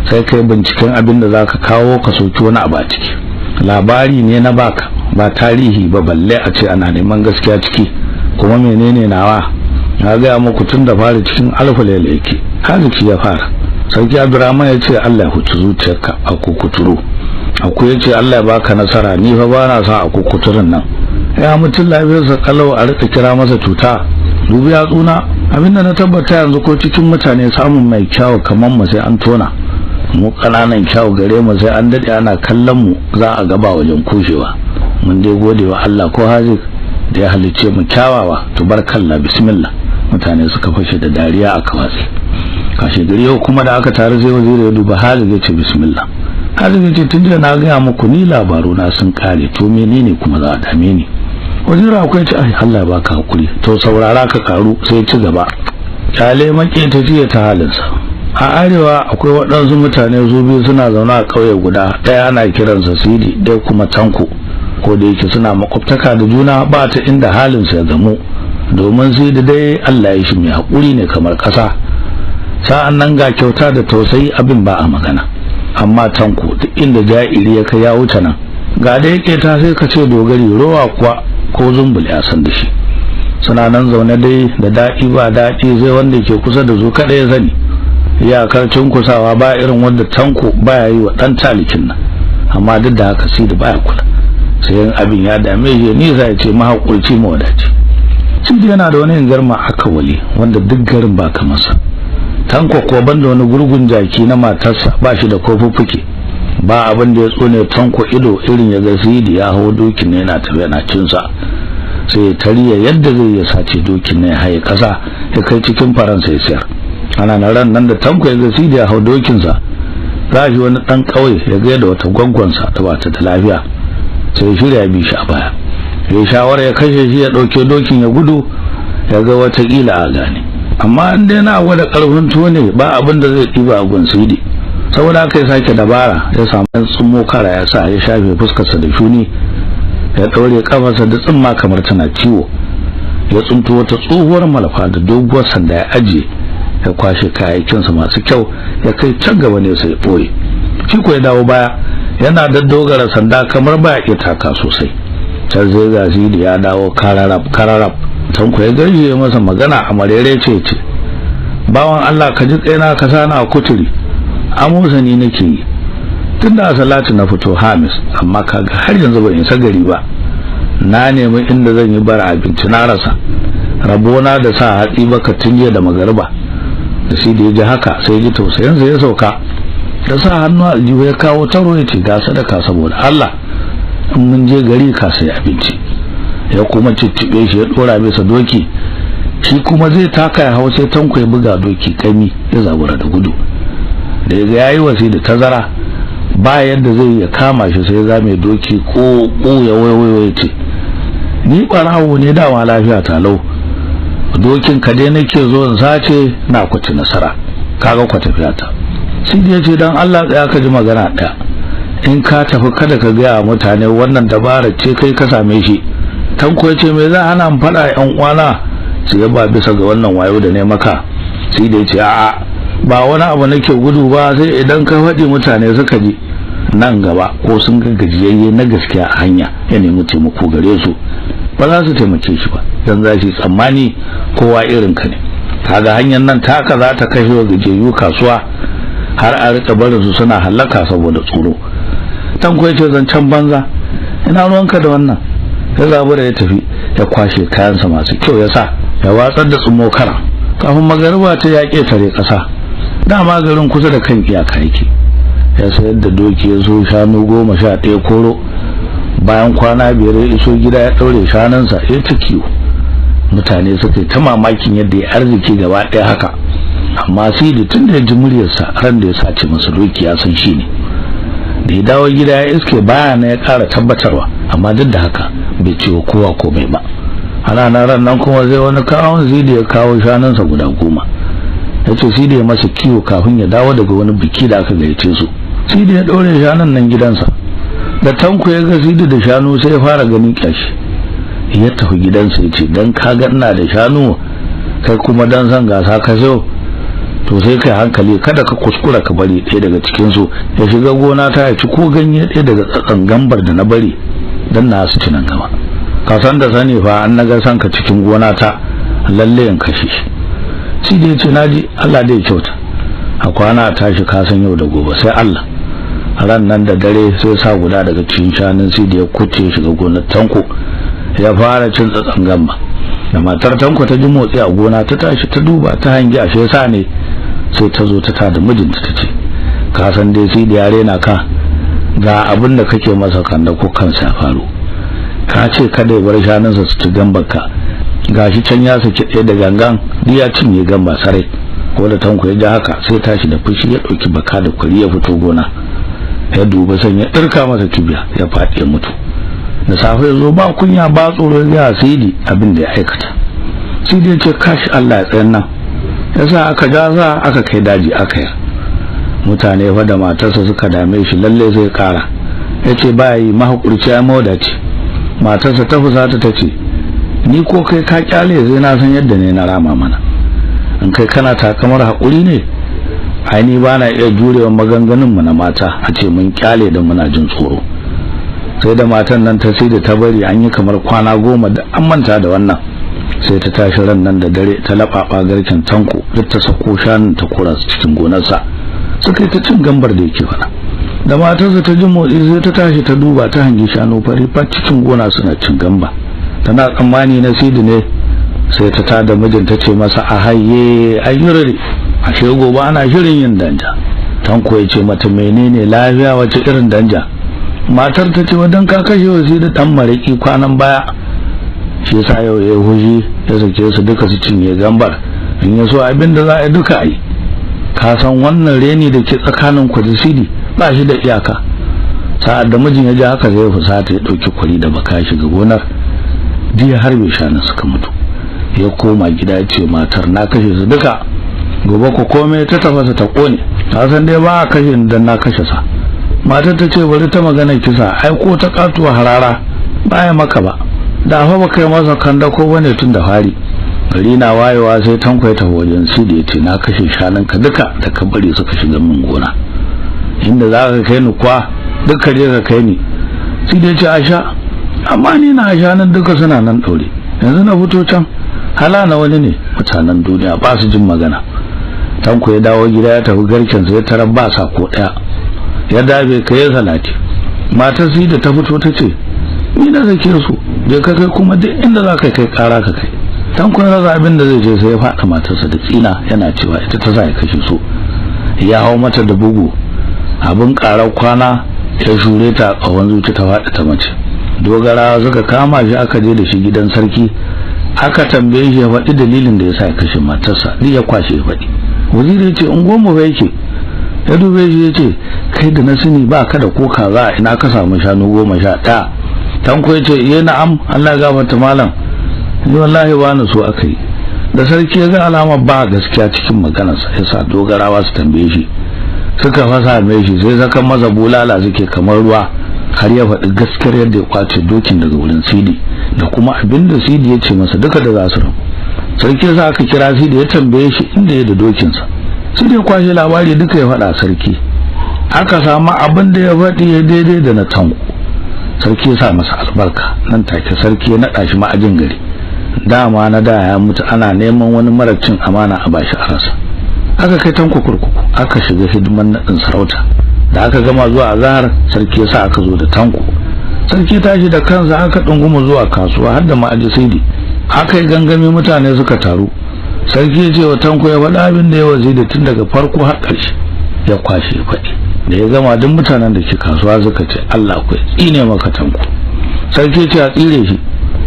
sai kai binciken abin da zaka kawo ka soki wani abu a ciki. Labari ne na baka ba tarihi ba, balle a ce ana neman gaskiya ciki. Kuma menene nawa na ga muku tun da fara cikin alfa lele yake haziki ya fara. Sarki Abdurrahman ya ce Allah ya huci zuciyarka a kukuturu. Akwai ya ce Allah ya baka nasara, ni fa ba na sa a kukuturin nan. Ya mutun lafiyarsa kalau a rika kira masa cuta. Dubi ya tsuna abinda na tabbata yanzu ko cikin mutane samun mai kyawu kaman mu sai an tona. Mu kananan kyawu gare mu sai an dade ana kallon mu za a gaba wajen kushewa. Mun dai godewa Allah ko hazik da ya halice mu kyawawa. Tubarkalla bismillah. Mutane suka fashe da dariya aka watsi. Kashe gari yau kuma da aka tare sai waziri ya duba hali ya ce bismillah. Hali ya ce tun da na ga muku ni labaru na sun kare, to menene kuma za a dame ni. Waziri akwai ce ai Allah baka hakuri, to saurara ka karu sai ci gaba. Kyale make ta jiya ta halinsa. A arewa akwai waɗansu mutane biyu suna zaune a ƙauye guda, ɗaya ana kiransa Sidi ɗaya kuma Tanko. Ko da yake suna makwabtaka da juna ba ta inda halinsa ya gamu, domin Sidi dai Allah ya shi mai hakuri ne kamar ƙasa. Sa'an nan ga kyauta da tausayi abin ba a magana. Amma Tanko duk inda ja'iri ya kai ya wuce nan. Ga da yake ta sai ka ce dogari, rowa kuwa ko zumbul ya san da shi. Suna nan zaune dai da daɗi ba daɗi zai wanda ke kusa da su kada ya sani. Iyakar kusawa ba irin wanda Tanko baya yi wa ɗan talikin nan, amma duk da haka Sidi baya kula. Sai yin abin ya dame shi nisa ya ce mahaƙurci mawadaci. Sidi yana da wani garma aka wali wanda duk garin ba kamarsa. Tanko ko banda wani gurgun jaki na matarsa ba shi da kofuffuke. Ba abin da ya tsone Tanko ido irin ya ga Sidi ya hawo dokin ne yana tafiya na cinsa. Sai ya tariya yadda zai ya sace dokin ne ya haye ƙasa ya kai cikin Faransa ya sayar. Ana na ran nan da Tanko ya ga Sidi ya hawo dokinsa, za shi wani ɗan ƙauye ya ga da wata gwaggwansa da bata da lafiya. sai shirya bi shi a baya. Ya shawara ya kashe shi ya dauke dokin ya gudu, ya ga wata kila a gane. Amma in dai na gwada karfin tuwo ne ba abin da zai diba a gun Sidi. Saboda kai sake dabara ya samu tsummo kara ya sa ya shafe fuskarsa da shuni, ya daure kafarsa da tsimma kamar tana ciwo. Ya tsunto wata tsohuwar malafa da doguwar sanda ya aje, ya kwashe kayayyakinsa masu kyau ya kai can gaba ne sai boye. Shi ko ya dawo baya yana da dogara sanda kamar ba ya taka sosai. Can zai ga Sidi ya dawo kararab. Tanko ya garje masa magana a marere ce, bawan Allah ka ji kaina ka sana a kuturi, amusa ni nake yi tunda salatu na fito Hamis, amma kaga har yanzu ban isa gari ba. Na nemi inda zan yi bara abinci na rasa, rabona da sa hatsi baka tunje da magariba. Da shi da ya ji haka sai ji tausayin sa ya sauka, da sa hannu aljihu ya kawo taro ya ce ga sadaka saboda Allah, in mun je gari ka sai abinci. Ya kuma ciccibe shi ya dora bisa doki, shi kuma zai taka ya hau sai Tanko ya buga doki kami ya zabura da gudu. Da ya ga yayi wasi da tazara ba yadda zai ya kama shi sai za mai doki ko ya waiwaiwa ce, ni barawo ne dama lafiya talau, dokin ka dai nake zo in sace na kwaci nasara, kaga kwa tafiya ta. Sai ya ce dan Allah tsaya ka ji magana daya, in ka tafi kada ka ga mutane wannan dabara ce kai ka same shi. Tanko ya ce me za hana in fada yan uwana, sai ya ba bisa ga wannan wayo da ne maka. Sai da ya ce a'a ba wani abu nake gudu ba, sai idan ka faɗi mutane suka ji nan gaba ko sun ga gajiyayye na gaskiya a hanya ya nemi taimako gare su, ba za su taimake shi ba dan za shi tsammani kowa irin ka ne. Kaga hanyar nan taka za ta kashe wa gajiyayyu kasuwa har a rika barin su suna halaka saboda tsoro. Tanko ya ce zancen banza, ina ruwanka da wannan. Ya zabura ya tafi ya kwashe kayansa masu kyau ya sa ya watsar da tsummo kara. Kafin magariba ta ya ƙetare ƙasa, dama garin kusa da kan iyaka yake. Ya sayar da doki ya zo shanu 11 koro. Bayan kwana 5 ya iso gida ya daure shanansa ya ta kiwo. Mutane suka yi ta mamakin yadda ya arziki gaba ɗaya haka, amma sai da tun da ya ji muryarsa ran da ya sace masa doki ya san shi ne. Da ya dawo gida ya iske bayana ya ƙara tabbatarwa, amma duk da haka bai ce wa kowa komai ba. Ana nan ran nan kuma zai wani kawon Sidi ya kawo shanansa guda 10. Ya ce Sidi ya masa kiwo kafin ya dawo daga wani biki da aka gayyace su. Sidi ya ɗaure shanun nan gidansa. Da Tanko ya ga Sidi da shanu sai ya fara ganin kyashi. Ya tafi gidansa ya ce dan ka ga ina da shanu kai kuma dan san gasa ka zo, to sai kai hankali kada ka kuskura ka bari ɗaya daga cikin su ya shiga gona ta ya ci ko ganye ɗaya daga tsatsan gambar da na bari dan na su ci nan gaba. Ka san da sani fa an naga san ka cikin gona ta lalle in kashe shi. Shi da ya ce naji, Allah da ya kyauta. A kwana tashi ka san yau da gobe sai Allah. Ran nan da dare sai sa guda daga cikin shanun Sidi ya kuce shiga gonar Tanko ya fara cin tsatsan gamba. Da matar Tanko ta ji motsi a gona ta tashi ta duba ta hangi ashe sa ne, sai ta zo ta tada mijinta ta ce ka san dai Sidi ya rena ka, ga abin da kake masa kanda ko kansa ya faru. Ka ce kada ya bar shanunsa su ci gambarka, gashi can ya saki ɗaya da gangan ya cinye gamba sarai. Ko da Tanko ya ji haka sai tashi da fushi ya ɗauki baka da kwari ya fito gona, ya duba san ya ɗirka masa kibiya ya faɗi ya mutu. Da safe ya zo ba kunya ba tsoro ya Sidi abin da ya aikata. Sidi ya ce kashi Allah ya tsayan nan, yasa aka jaza aka kai daji aka yi. Mutane fa da matarsa suka dame shi lalle zai kara. Ya ce ba yi mahaƙurci ya mawadaci. Matarsa ta fusata ta ce ni ko kai ka kyale zai na san yadda ne na rama mana. In kai kana takamar haƙuri ne, ai ni ba na iya jurewa maganganun mu na mata a ce mun kyale da muna jin tsoro. Sai da matan nan ta sai da ta bari an yi kamar kwana 10 da an manta da wannan. Sai ta tashi ran nan da dare ta laɓaɓa garken Tanko duk ta sako shanun ta kora su cikin gonarsa. Suka yi ta cin gambar da yake fada. Da matarsa ta ji motsi sai ta tashi ta duba ta hangi shanu fari fat cikin gona suna cin gamba. Tana tsammani na Sidi ne, sai ta tada mijinta ce masa a haye ayyurri, ashe gobe ana shirin yin danja. Tanko ya ce mata menene lafiya wace irin danja? Matar ta ce wadan ka kashe wa Sidi dan mariki kwanan baya, shi yasa yau ya huji ya sake su duka su cinye gambar, in ya so abin da za a yi duka yi. Ka san wannan reni da ke tsakanin ku da Sidi ba shi da iyaka. sa'ad da mijin ya ji haka zai fusata ya dauki kwari da baka shiga gonar diya harbe shanun suka mutu. Ya koma gida ya ce matar na kashe su duka, gobe ku komai ta tafasa ta kone, ta san dai ba a kashe dan na kashe sa. Matar ta ce bari ta magana kisa, ai ko ta katuwa harara baya maka ba, da fa baka yi masa kanda ko bane tun da fari. Gari na wayewa sai Tanko ya tafi wajen Sidi ya ce na kashe shanunka duka da ka bari suka shiga min gona, inda za ka kai ni kwa duka je ka kai ni. Sidi ya ce asha, amma ni na shanun duka suna nan daure, yanzu na fito can hala na wani ne. Mutanen duniya ba su jin magana. Tanko ya dawo gida ya tafi garken sa ya tarar ba sa ko daya, ya dabe kai salati. Matar Sidi ta fito ta ce ni na zake su, je ka kai kuma duk inda za ka kai kara ka kai. Tanko ya rasa abin da zai je sai ya faɗa matarsa da tsina yana cewa ita ta sa ya kashe su. Ya hau mata da bugu, abin karar kwana ya shure ta a ƙahon zuci ta faɗi ta mace. Dogarawa suka kama shi aka je da shi gidan sarki, aka tambaye shi ya faɗi dalilin da ya sa ya kashe matarsa, duk ya kwashe ya faɗi. Waziri ya ce unguwanmu ba yake, ya dube shi ya ce kai da na sani ba ka da ko kaza ina ka samu shanu 11. Tanko ya ce iya na'am, Allah ya gafarta malam, ni wallahi ba ni so aka yi. Da sarki ya ga alama ba gaskiya cikin maganarsa ya sa dogarawa su tambaye shi, suka fasa mai shi sai zakan maza bulala suke kamar ruwa, har ya faɗi gaskiyar yadda ya kwace dokin daga wurin Sidi da kuma abinda Sidi ya ce masa duka da za su rabu. Sarki ya sa aka kira Sidi ya tambaye shi inda ya da dokinsa. Sidi ya kwashe labari duka ya faɗa sarki, aka samu abin da ya faɗi ya daidai da na Tanko. Sarki ya sa masa albarka, nan take sarki ya naɗa shi ma'ajin gari. Dama na da ya mutu ana neman wani mara cin amana a bashi a rasa. Aka kai Tanko kurkuku, aka shiga hidiman naɗin sarauta. Da aka gama zuwa azhar, sarki ya sa aka zo da Tanko. Sarki ya tashi da kansa aka dunguma zuwa kasuwa har da ma'aji Sidi. Aka yi gangami mutane suka taru. Sarki ya ce wa Tanko ya faɗa abin da ya waziri tun daga farko har ƙarshe. Ya kwashe ya faɗi. Da ya gama duk mutanen da ke kasuwa suka ce Allah ku tsine maka Tanko. Sarki ya ce a tsire shi.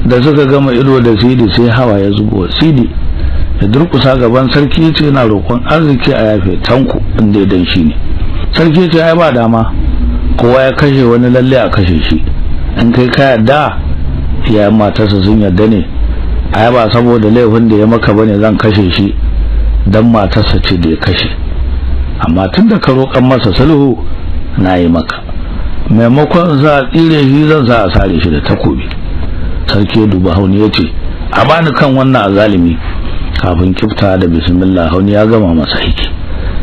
Da suka gama ido da Sidi sai hawa ya zubo Sidi ya durkusa gaban sarki ya ce yana roƙon arziki a yafe Tanko inda ya dan shi ne. Sarki ya ce ai ba dama, kowa ya kashe wani lalle a kashe shi, in kai ka yarda ya matarsa sun yarda ne, ai ba saboda laifin da ya maka bane zan kashe shi dan matarsa ce da ya kashe, amma tunda ka roƙan masa sulhu na yi maka, maimakon za a tsire shi zan sa a sare shi da takobi. Sarki ya duba Hauni ya ce a bani kan wannan azalimi. Kafin kifta da bismillah Hauni ya gama masa aiki,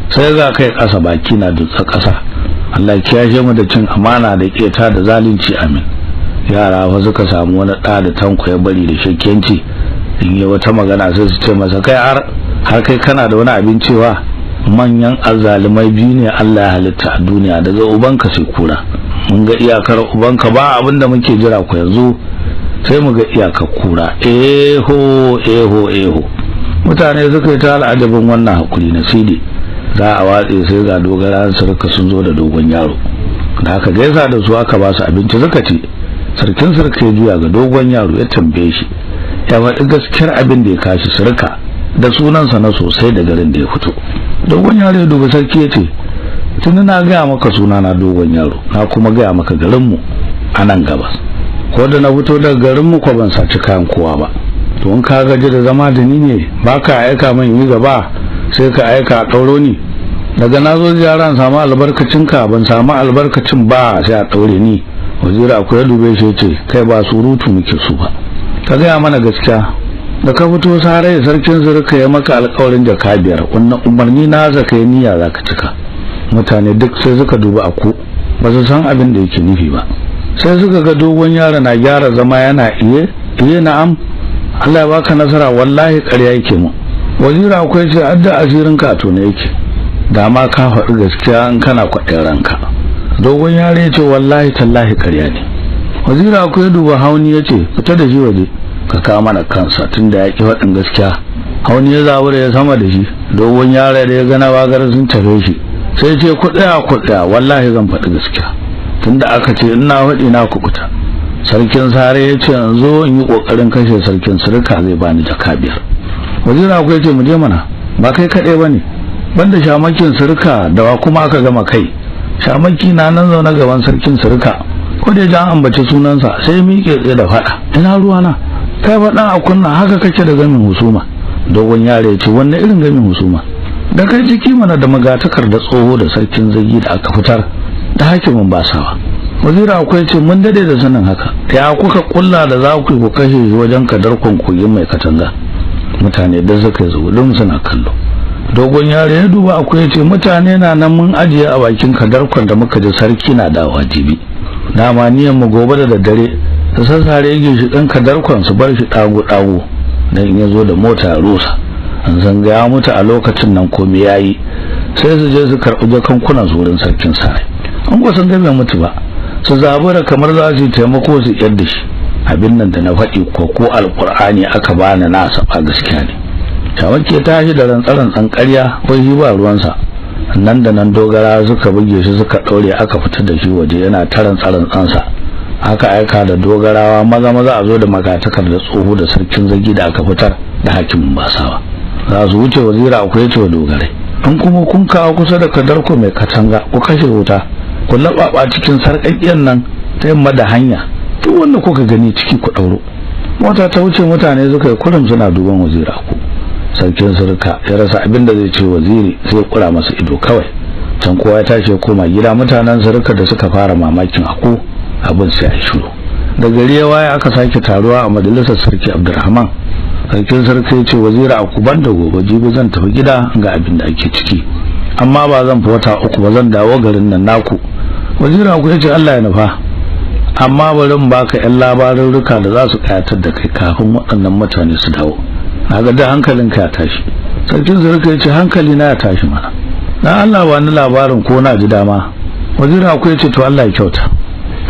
sai ga kai ƙasa baki na dutsa ƙasa. Allah ya kiyashe mu da cin amana da keta da zalunci, amin. Yara fa suka samu wani ɗa da Tanko ya bari da shakkenci, in yi wata magana sai su ce masa kai har kai kana da wani abin cewa. Manyan azzalumai biyu ne Allah ya halitta a duniya, daga ubanka sai kura. Mun ga iyakar ubanka, ba abinda muke jira ku yanzu sai mu ga iyakar kura. Eho mutane suka yi ta al'ajabin wannan hakuri na Sidi. Za a watse sai ga dogara sarka sun zo da dogon yaro, da aka gaisa da su aka ba su abinci suka ci. Sarkin sarka ya juya ga dogon yaro ya tambaye shi, ya faɗi gaskiyar abin da ya kashi sarka da sunansa na sosai da garin da ya fito. Dogon yaro ya dubi sarki ya ce tuni na gaya maka suna na dogon yaro, na kuma gaya maka garinmu a nan gabas, ko da na fito daga garinmu ko ban saci kayan kowa ba. To in ka gaji da zama da ni ne ba ka aika min yi gaba sai ka aika a ɗauro ni, daga na zo ziyara samu albarkacinka ban samu albarkacin ba sai a ɗaure ni. Waziri akwai dube shi ce kai ba surutu muke su ba, ka gaya mana gaskiya. Da ka fito sarai sarkin zurka ya maka alƙawarin jaka 5, wannan umarni na zaka yi niyya zaka cika. Mutane duk sai suka duba aku, ba su san abin da yake nufi ba. Sai suka ga dogon yaro na gyara zama yana iye na'am, Allah ya baka nasara, wallahi ƙarya yake mu. Waziri akwai ce adda asirin ka to ne yake, da ma ka faɗi gaskiya in kana kwaɗin ranka. Dogon yaro ya ce wallahi tallahi ƙarya ne. Waziri akwai duba Hauni ya ce fita da shi waje ka kawo mana kansa tunda ya ki faɗin gaskiya. Hauni ya zabura ya sama da shi. Dogon yaro da ya gana bagar sun tafe shi sai ce ku tsaya wallahi zan faɗi gaskiya, tunda aka ce ina faɗi na kukuta. Sarkin sare ya ce yanzu in yi ƙoƙarin kashe sarkin surka zai bani jaka 5. Waziri akwai ce mu je mana, ba kai kaɗai ba ne, banda shamakin surka da wa kuma aka gama kai. Shamaki na nan zaune gaban sarkin surka, ko da ya ambaci sunansa sai miƙe tsaye da faɗa. Ina ruwana, kai fa dan akunna haka kake da gamin husuma. Dogon yare ya ce wanne irin gamin husuma? Da kai ciki mana da magatakar da tsoho da sarkin zagi da aka fitar da hakimin basawa. Wazira akwai ce mun dade da sanin haka, ya kuka kulla da za ku kashe shi wajen kadarkon koyin mai katanga. Mutane da suka zo don suna kallo. Dogon yare ya duba akwai ce mutane na nan mun ajiye a bakin kadarkon da muka ji sarki na da wajibi. Dama niyan mu gobe da daddare ta sassare yake shi dan kadarkon su bar shi dago dan in yazo da mota rusa. An zanga ya mutu a lokacin nan komai yayi, sai su je su karɓi jakankunan wurin sarkin sarai. An ko san ga bai mutu ba, su zabura kamar za su taimako su yadda shi. Abin nan da na faɗi ko alqur'ani aka bani na saba gaskiya ne. Shawaki ta shi da rantsaran ƙarya ko shi ba ruwansa. Nan da nan dogara suka buge shi suka daure aka fitar da shi waje yana taran tsansa. Aka aika da dogarawa maza a zo da magatakar da tsoho da sarkin zagi da aka fitar da hakimin basawa. Za su wuce wazira akwai ce wa dogarai, in kuma kun kawo kusa da kadarko mai katanga ku kashe wuta, ku laɓaɓa cikin sarƙaƙiyar nan ta yamma da hanya, duk wanda kuka gani ciki ku ɗauro. Mota ta wuce, mutane suka yi kurum suna duban wazira ku. Sarkin surka ya rasa abin da zai ce waziri sai kura masa ido kawai. Can kowa ya tashi ya koma gida. Mutanen surka da suka fara mamakin ako abin sai ya shiru. Da gari ya waye aka sake taruwa a majalisar sarki Abdurrahman. Sarkin sarki ya ce wazira aku banda gobe jibi zan tafi gida ga abin da ake ciki, amma ba zan fi wata 3 ba zan dawo garin nan naku. Wazira aku ya ce Allah ya nufa, amma bari in baka ƴan labarurruka da za su kayatar da kai kafin waɗannan mutane su dawo. Naga da hankalinka ya tashi. Sarkin sarki ya ce hankali na ya tashi mana, dan Allah wani labarin ko na ji dama. Wazira aku ya ce to Allah ya kyauta,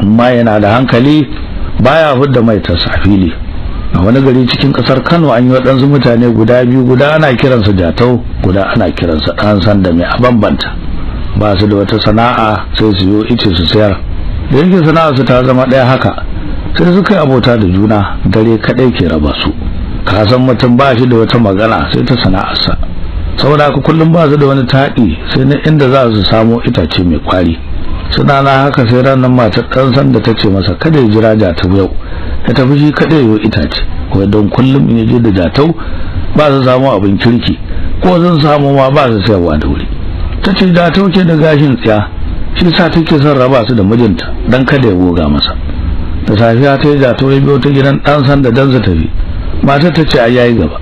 amma yana da hankali baya hudda mai tasafili. A wani gari cikin kasar Kano an yi waɗansu mutane guda biyu, guda ana kiransa Jatau, guda ana kiransa ɗan sanda mai abambanta. Ba su da wata sana'a sai su yo ice su sayar. Da yake sana'a su ta zama ɗaya haka, sai suka yi abota da juna, dare kaɗai ke raba su. Ka san mutum ba shi da wata magana sai ta sana'arsa, saboda haka kullum ba su da wani taɗi sai na inda za su samo itace mai kwari. Suna na haka sai ranar matar ɗan sanda ta ce masa kada ya jira Jatau yau, ya tafi shi kada ya itace, wai don kullum in yaje da Jatau ba su samu abin kirki, ko zan samu ma ba su sayarwa da wuri. Ta ce Jatau ke da gashin tsiya, shi sa take son raba su da mijinta dan kada ya goga masa. Da safiya ta yi Jatau ya biyo ta gidan ɗan sanda dan su tafi. Matar ta ce ai yayi gaba.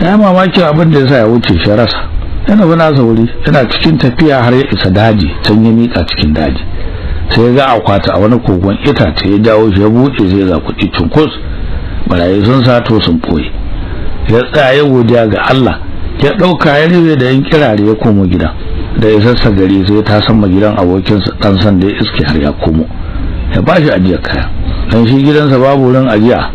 Ya mamaki abin da yasa ya wuce shi rasa. Yana bi nasa wuri, yana cikin tafiya har ya isa daji, can ya mika cikin daji. Sai ya ga akwata a wani kogon itace, ya jawo shi ya buɗe sai ga kuɗi cunkus. Barayi sun sato sun ɓoye. Ya tsaya ya godiya ga Allah, ya ɗauka ya rufe da yan kirare ya komo gida. Da ya sassa gari sai ta san gidan abokinsa ɗan sanda ya iske har ya komo. Ya ba shi ajiyar kaya, dan shi gidansa babu wurin ajiya.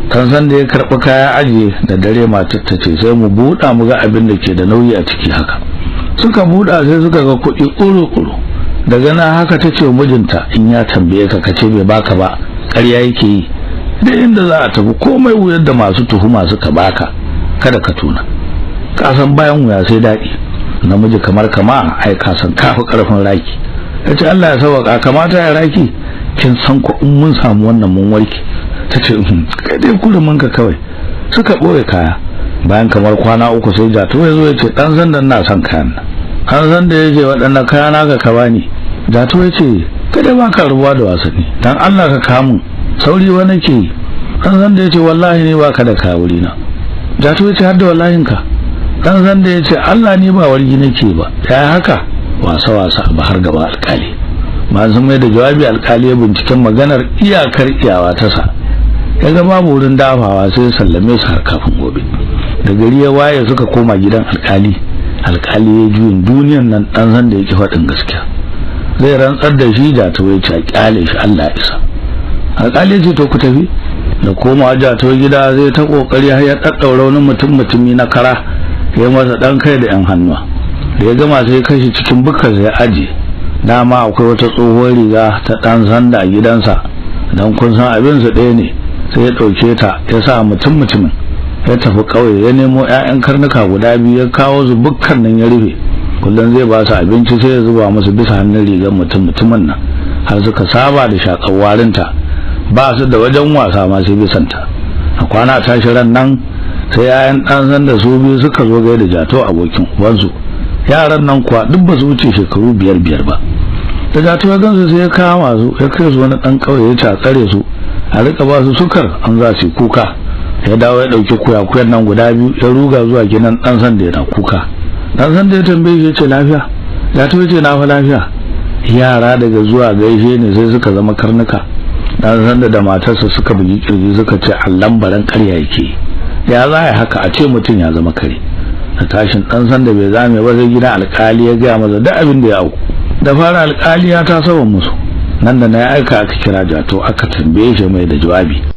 Kan san da ya karɓi kaya ajiye. Da dare matar ta ce sai mu buɗa mu ga abin da ke da nauyi a ciki haka. Suka buɗa sai suka ga kuɗi ƙuru-ƙuru. Daga nan haka ta ce mijinta in ya tambaye ka kace bai baka ba ƙarya yake yi. Da inda za a tafi komai wuyar da masu tuhuma suka baka kada ka tuna. Ka san bayan wuya sai daɗi. Namiji kamar kama ai ka san kafi ƙarfin raki. Yace Allah ya sauka, kamata ya raki, kin san ko in mun samu wannan mun warke. Ta ce kai dai kurumin ka kawai. Suka ɓoye kaya. Bayan kamar kwana 3 sai Jatau ya zo ya ce ɗan sandan na son kayan nan. Ɗan sanda ya ce waɗannan kaya naka ka bani. Jatau ya ce kada ba ka rubuwa da wasanni, dan Allah ka kamu sauri wa nake. Ɗan sanda ya ce wallahi ne ba ka da kaya wuri na. Jatau ya ce har da wallahin ka. Ɗan sanda ya ce Allah ne ba wargi nake ba. Ya haka wasa ba har gaba alƙali. Ba sun mai da jawabi, alƙali ya binciken maganar iyakar iyawa ta sa. Ya ga babu wurin dafawa sai ya sallame su har kafin gobe. Da gari ya waye suka koma gidan alƙali. Alƙali ya juyin duniyan nan ɗan san da yake faɗin gaskiya. Zai rantsar da shi Jatau ya ce a ƙyale shi Allah ya isa. Alƙali ya ce to ku tafi. Da komawa Jatau gida zai ta ƙoƙari har ya ɗaɗɗaura wani mutumi na kara, ya masa ɗan kai da 'yan hannuwa. Da ya gama sai kashi cikin bukkar ya aje. Dama akwai wata tsohuwar riga ta ɗan sanda a gidansa, dan kun san abin su ɗaya ne. Sai ya ɗauke ta ya sa mutumin ya tafi ƙauye, ya nemo 'ya'yan karnuka guda 2 ya kawo su bukkan nan ya rufe. kullun zai ba su abinci sai ya zuba musu bisa hannun rigar mutumin nan har suka saba da shakar warinta, ba su da wajen wasa ma sai bisanta. A kwana tashi ran nan sai yayan dan san da su biyu suka zo gaida Jatau abokin ubansu. Yaran nan kuwa duk ba su wuce shekaru 5 ba. Da Jatau ya gansu sai ya kama su ya kai su wani dan kauye ya tsare su a rika ba su sukar an za su kuka. Ya dawo ya dauki kuyakuyan nan guda biyu ya ruga zuwa gidan dan san da yana kuka. Dan san da ya tambaye shi ya ce lafiya. Jatau ya ce na fa lafiya. Yara daga zuwa gaishe ne sai suka zama karnuka. Dan san da matarsa suka bugi kirji suka ce allan baran ƙarya yake. Ya za haka a ce mutum ya zama kare. Da tashin dan san da bai zame ba sai gidan alƙali ya ga masa duk abin da ya auku. Da fara alƙali ya ta saba musu. Nan da na aika aka kira Jatau aka tambaye shi mai da jawabi.